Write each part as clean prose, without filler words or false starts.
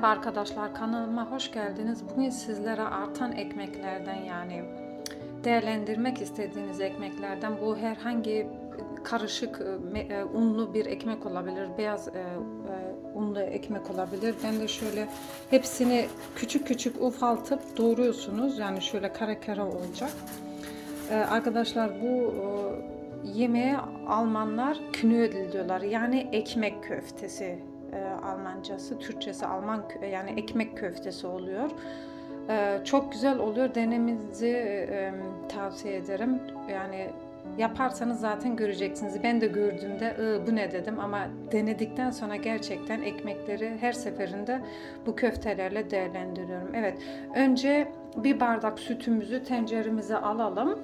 Arkadaşlar, kanalıma hoş geldiniz. Bugün sizlere artan ekmeklerden, yani değerlendirmek istediğiniz ekmeklerden, bu herhangi karışık unlu bir ekmek olabilir, beyaz unlu ekmek olabilir. Ben de şöyle hepsini küçük küçük ufaltıp doğruyorsunuz. Yani şöyle kare kare olacak. Arkadaşlar, bu yemeğe Almanlar Knödel diyorlar. Yani ekmek köftesi. Almancası, Türkçesi Alman, yani ekmek köftesi oluyor. Çok güzel oluyor. Denemenizi tavsiye ederim. Yani yaparsanız zaten göreceksiniz. Ben de gördüğümde bu ne dedim, ama denedikten sonra gerçekten ekmekleri her seferinde bu köftelerle değerlendiriyorum. Evet, önce bir bardak sütümüzü tenceremize alalım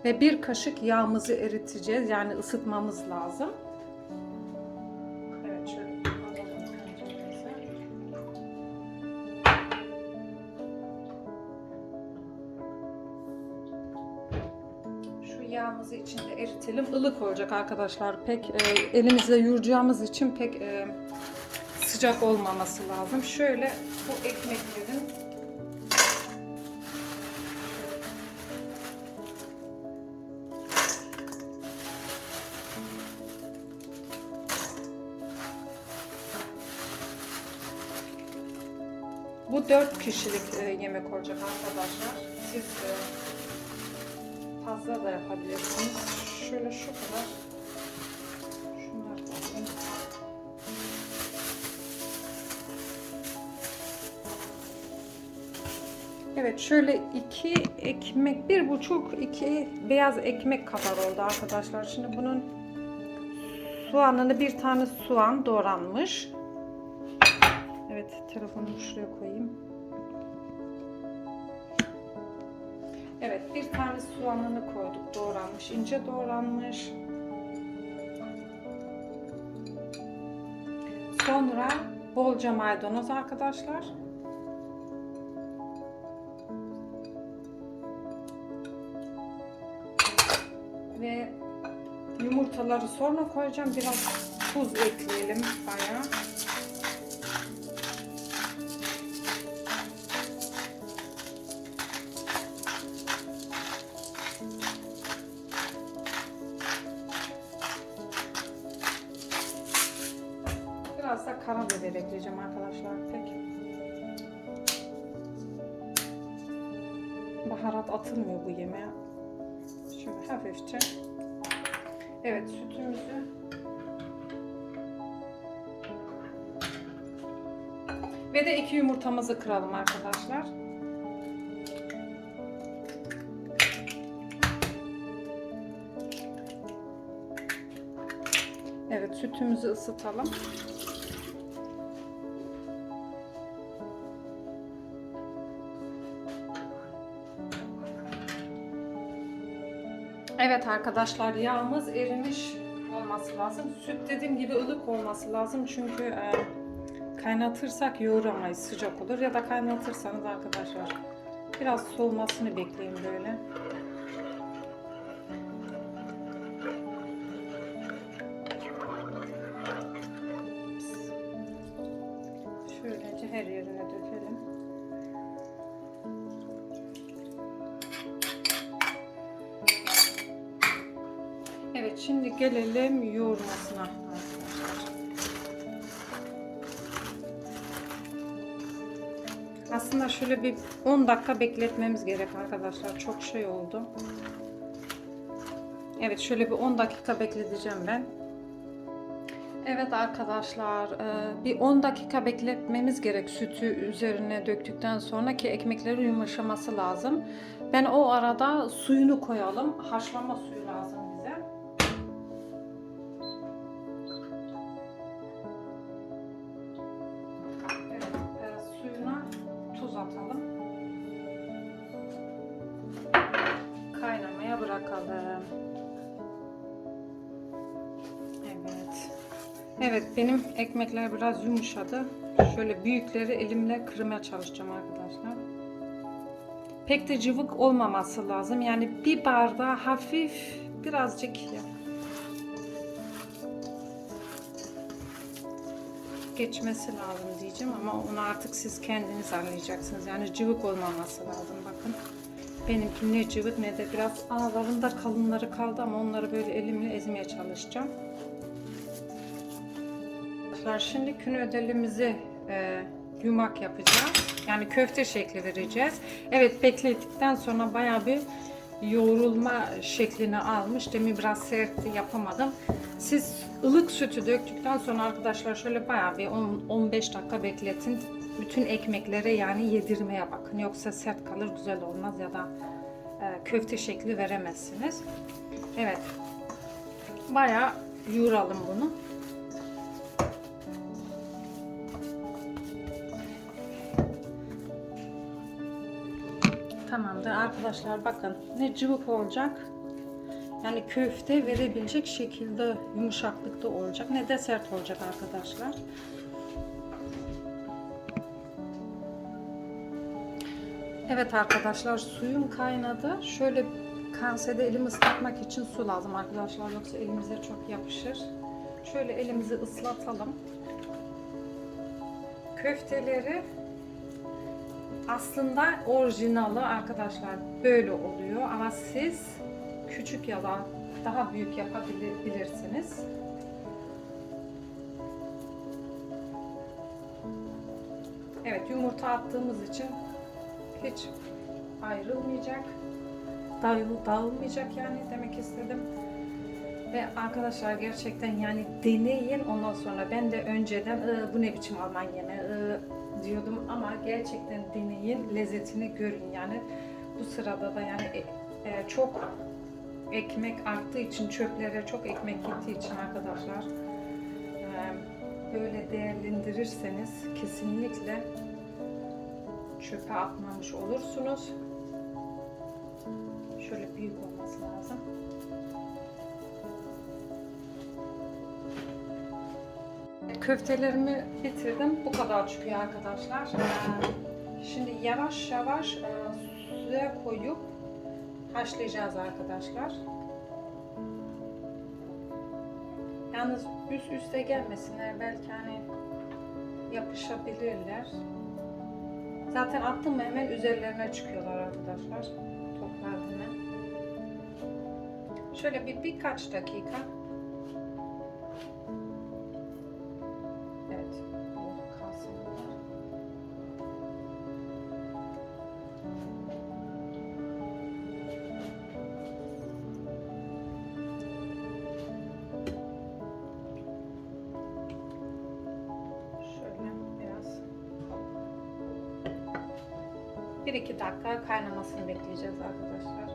ve bir kaşık yağımızı eriteceğiz. Yani ısıtmamız lazım. Evet, şöyle alalım tenceremize. Şu yağımızı içinde eritelim. Ilık olacak arkadaşlar. Pek elimizle yoğuracağımız için pek sıcak olmaması lazım. Şöyle bu ekmeklerin bu 4 kişilik yemek olacak arkadaşlar. Siz fazla da yapabilirsiniz. Şöyle şu kadar. Şunlar koyayım. Evet, şöyle 2 ekmek, 1,5-2 beyaz ekmek kadar oldu arkadaşlar. Şimdi bunun soğanını, bir tane soğan doğranmış. Evet, telefonumu şuraya koyayım. Evet, bir tane soğanını koyduk, doğranmış, ince doğranmış. Sonra bolca maydanoz arkadaşlar. Ve yumurtaları sonra koyacağım. Biraz tuz ekleyelim bayağı. Biraz da karabiber ekleyeceğim arkadaşlar. Pek baharat atılmıyor bu yemeğe. Şöyle hafifçe. Evet, sütümüzü ve de 2 yumurtamızı kıralım arkadaşlar. Evet, sütümüzü ısıtalım. Evet arkadaşlar, yağımız erimiş olması lazım. Süt dediğim gibi ılık olması lazım. Çünkü kaynatırsak yoğuramayız, sıcak olur. Ya da kaynatırsanız arkadaşlar biraz soğumasını bekleyin böyle. Şöylece her yerine dökelim. Evet, şimdi gelelim yoğurmasına arkadaşlar. Aslında şöyle bir 10 dakika bekletmemiz gerek arkadaşlar. Çok şey oldu. Evet, şöyle bir 10 dakika bekleteceğim ben. Evet arkadaşlar, bir 10 dakika bekletmemiz gerek sütü üzerine döktükten sonra, ki ekmeklerin yumuşaması lazım. Ben o arada suyunu koyalım. Haşlama suyu lazım bize. Evet, suyuna tuz atalım. Kaynamaya bırakalım. Evet. Evet, benim ekmekler biraz yumuşadı. Şöyle büyükleri elimle kırmaya çalışacağım arkadaşlar. Pek de cıvık olmaması lazım. Yani bir bardağı hafif birazcık geçmesi lazım diyeceğim ama onu artık siz kendiniz anlayacaksınız. Yani cıvık olmaması lazım bakın. Benimki ne cıvık ne de biraz aralarında kalınları kaldı ama onları böyle elimle ezmeye çalışacağım. Şimdi künödelimizi yumak yapacağız. Yani köfte şekli vereceğiz. Evet, beklettikten sonra bayağı bir yoğrulma şeklini almış. Demin biraz sertti, yapamadım. Siz ılık sütü döktükten sonra arkadaşlar şöyle bayağı bir 10-15 dakika bekletin. Bütün ekmeklere yani yedirmeye bakın. Yoksa sert kalır, güzel olmaz ya da köfte şekli veremezsiniz. Evet. Bayağı yoğuralım bunu. Tamamdır arkadaşlar, bakın ne cıvık olacak. Yani köfte verebilecek şekilde yumuşaklıkta olacak, ne de sert olacak arkadaşlar. Evet arkadaşlar, suyum kaynadı. Şöyle kasede elimi ıslatmak için su lazım arkadaşlar, yoksa elimize çok yapışır. Şöyle elimizi ıslatalım. Köfteleri aslında orijinali arkadaşlar böyle oluyor ama siz küçük ya da daha büyük yapabilirsiniz. Evet, yumurta attığımız için hiç ayrılmayacak, dağılmayacak yani demek istedim. Ve arkadaşlar gerçekten yani deneyin, ondan sonra ben de önceden bu ne biçim Alman yemeği diyordum ama gerçekten deneyin, lezzetini görün yani. Bu sırada da yani çok ekmek arttığı için, çöplere çok ekmek gittiği için arkadaşlar böyle değerlendirirseniz kesinlikle çöpe atmamış olursunuz. Şöyle büyük olması lazım. Köftelerimi bitirdim. Bu kadar çıkıyor arkadaşlar. Şimdi yavaş yavaş suya koyup haşlayacağız arkadaşlar. Yalnız üst üste gelmesinler. Belki hani yapışabilirler. Zaten attım mı hemen üzerlerine çıkıyorlar arkadaşlar. Toplar hemen. Şöyle birkaç dakika. Evet. Kalsın. Şöyle biraz 1-2 dakika kaynamasını bekleyeceğiz arkadaşlar.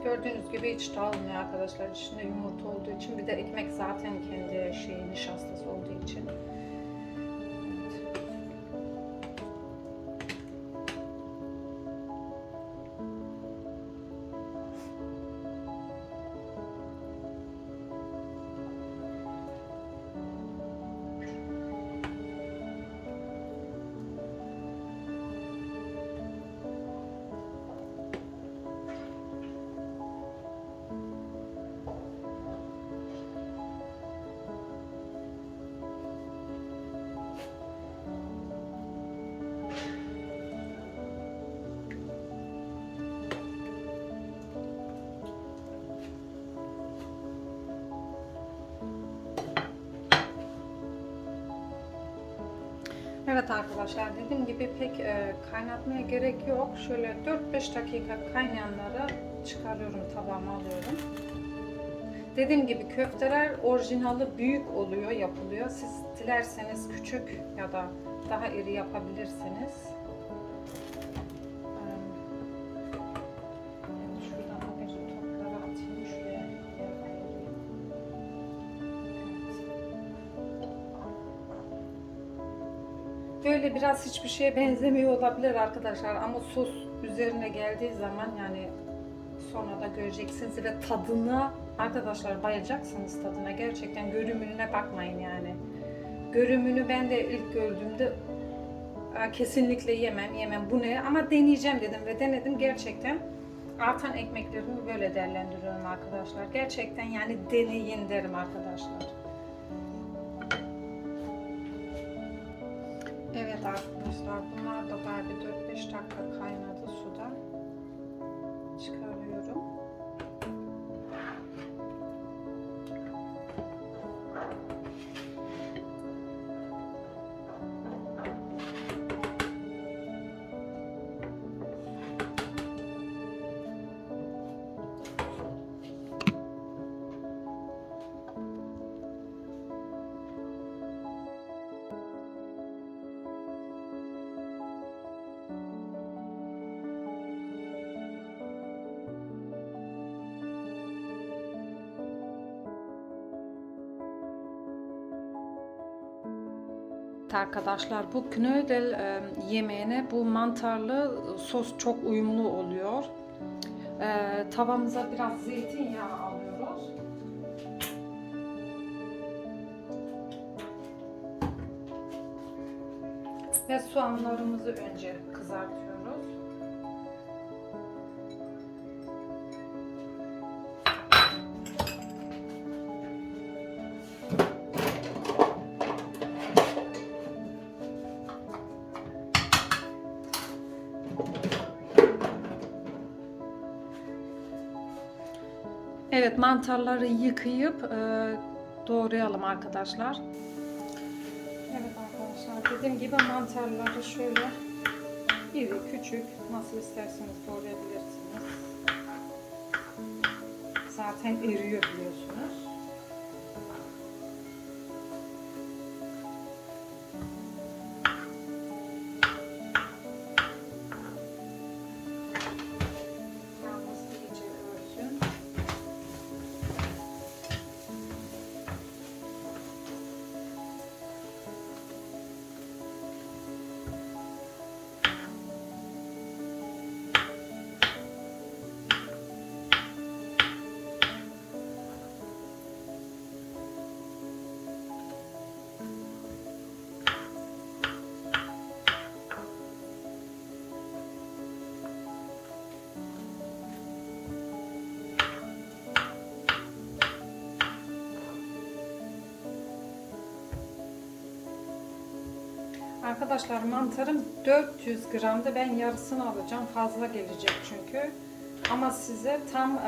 Gördüğünüz gibi hiç dağılmıyor arkadaşlar. İçinde yumurta olduğu için, bir de ekmek zaten kendi nişastası olduğu için. Evet arkadaşlar, dediğim gibi pek kaynatmaya gerek yok. Şöyle 4-5 dakika kaynayanları çıkarıyorum, tabağıma alıyorum. Dediğim gibi köfteler orijinali büyük oluyor, yapılıyor. Siz dilerseniz küçük ya da daha iri yapabilirsiniz. Şuradan bir topları atayım, şuraya ayırayım. Böyle biraz hiçbir şeye benzemiyor olabilir arkadaşlar ama sos üzerine geldiği zaman yani sonra da göreceksiniz ve tadına arkadaşlar bayacaksınız tadına. Gerçekten görünümüne bakmayın yani. görümünü ben de ilk gördüğümde kesinlikle yemem bu ne, ama deneyeceğim dedim ve denedim. Gerçekten artan ekmeklerimi böyle değerlendiriyorum arkadaşlar. Gerçekten yani deneyin derim arkadaşlar. Evet arkadaşlar, bunlar da bir 4-5 dakika kaynadı suda. Çıkarıyorum. Arkadaşlar, bu knödel yemeğine bu mantarlı sos çok uyumlu oluyor. Tavamıza biraz zeytinyağı alıyoruz. Ve soğanlarımızı önce kızartıyoruz. Evet, mantarları yıkayıp doğrayalım arkadaşlar. Evet arkadaşlar, dediğim gibi mantarları şöyle iri küçük nasıl isterseniz doğrayabilirsiniz. Zaten eriyor biliyorsunuz. Arkadaşlar, mantarım 400 gramdı. Ben yarısını alacağım. Fazla gelecek çünkü. Ama size tam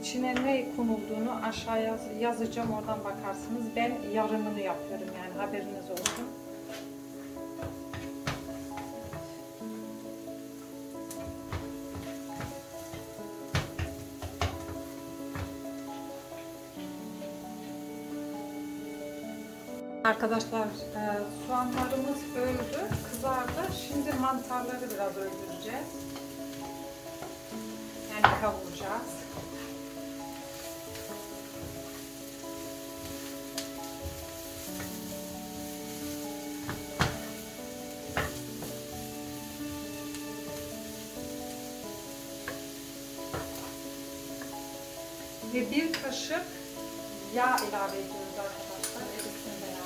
içine ne konulduğunu aşağıya yazacağım. Oradan bakarsınız. Ben yarımını yapıyorum, yani haberiniz olsun. Arkadaşlar, soğanlarımız öldü, kızardı. Şimdi mantarları biraz öldüreceğiz. Yani kavuracağız. Ve bir kaşık yağ ilave ediyoruz arkadaşlar. Erisin beraber.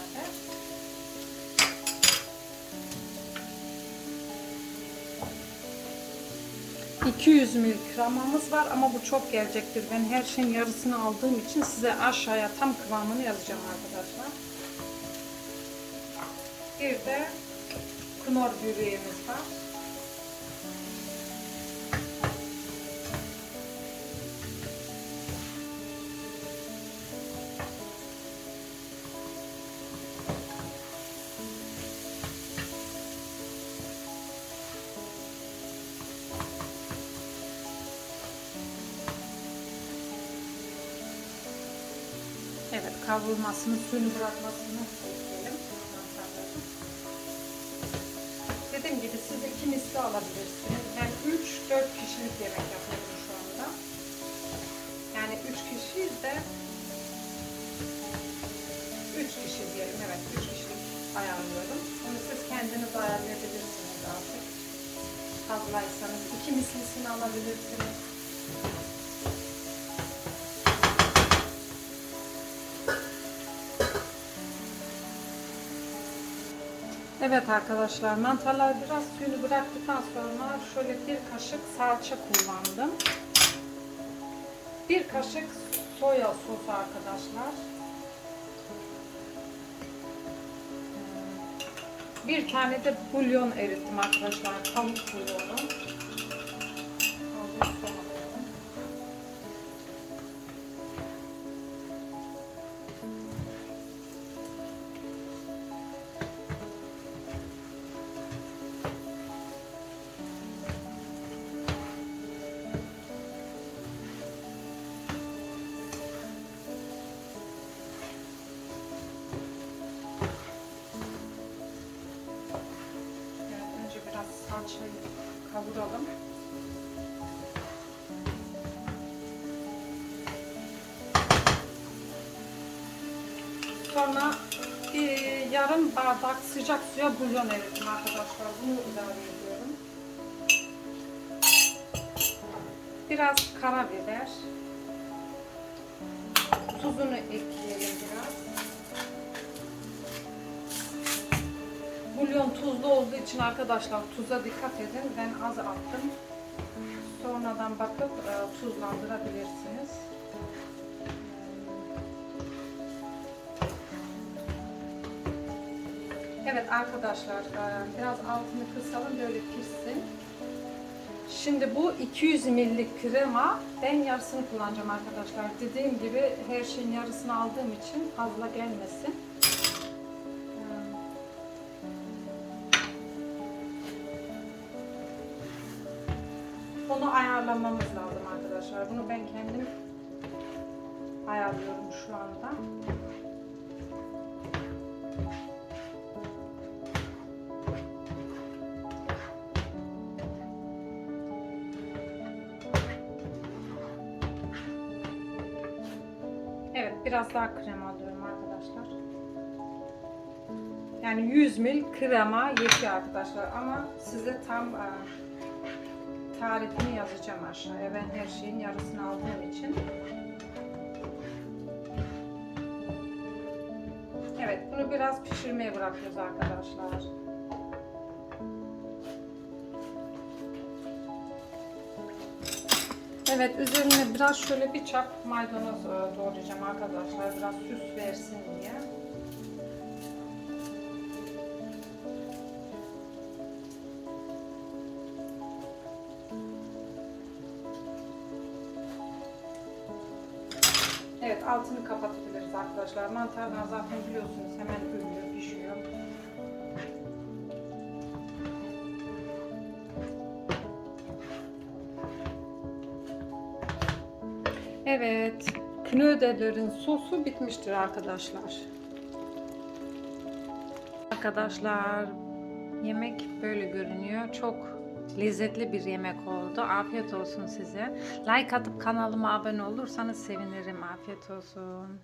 $200 mg var ama bu çok gelecektir. Ben her şeyin yarısını aldığım için size aşağıya tam kıvamını yazacağım arkadaşlar. Bir de knor böreğimiz var. Evet, kavrulmasını, suyunu bırakmasını bekleyelim. Dediğim gibi siz 2 misli alabilirsiniz. Ben 3-4 kişilik yemek yapıyorum şu anda. Yani 3 kişiyiz de 3 kişi diyelim. Evet, 3 kişilik ayarlıyorum. Onu siz kendiniz ayarlayabilirsiniz artık. Fazlaysanız 2 mislisini alabilirsiniz. Evet arkadaşlar, mantarlar biraz suyunu bıraktıktan sonra şöyle bir kaşık salça kullandım. Bir kaşık soya sosu arkadaşlar. Bir tane de bulyon erittim arkadaşlar. Tavuk bulyonu. Biraz salçayı kavuralım. Sonra yarım bardak sıcak suya bulyon erittim arkadaşlar. Bunu ilave ediyorum. Biraz karabiber. Tuzunu ekleyelim biraz. Bulyon tuzlu olduğu için arkadaşlar tuza dikkat edin. Ben az attım. Sonradan bakıp tuzlandırabilirsiniz. Evet arkadaşlar, biraz altını kısalım böyle pişsin. Şimdi bu 200 ml krema, ben yarısını kullanacağım arkadaşlar. Dediğim gibi her şeyin yarısını aldığım için fazla gelmesin. Onu ayarlamamız lazım arkadaşlar. Bunu ben kendim ayarlıyorum şu anda. Evet, biraz daha krema alıyorum arkadaşlar. Yani 100 ml krema yetiyor arkadaşlar ama size tam tarifini yazacağım aşağıya. Ben her şeyin yarısını aldığım için. Evet, bunu biraz pişirmeye bırakıyoruz arkadaşlar. Evet, üzerine biraz şöyle bir çap maydanoz doğrayacağım arkadaşlar. Biraz süs versin diye. Evet, altını kapatabiliriz arkadaşlar. Mantarlar zaten biliyorsunuz hemen ölüyor, pişiyor. Evet, knödellerin sosu bitmiştir arkadaşlar. Arkadaşlar, yemek böyle görünüyor. Çok lezzetli bir yemek oldu. Afiyet olsun size. Like atıp kanalıma abone olursanız sevinirim. Afiyet olsun.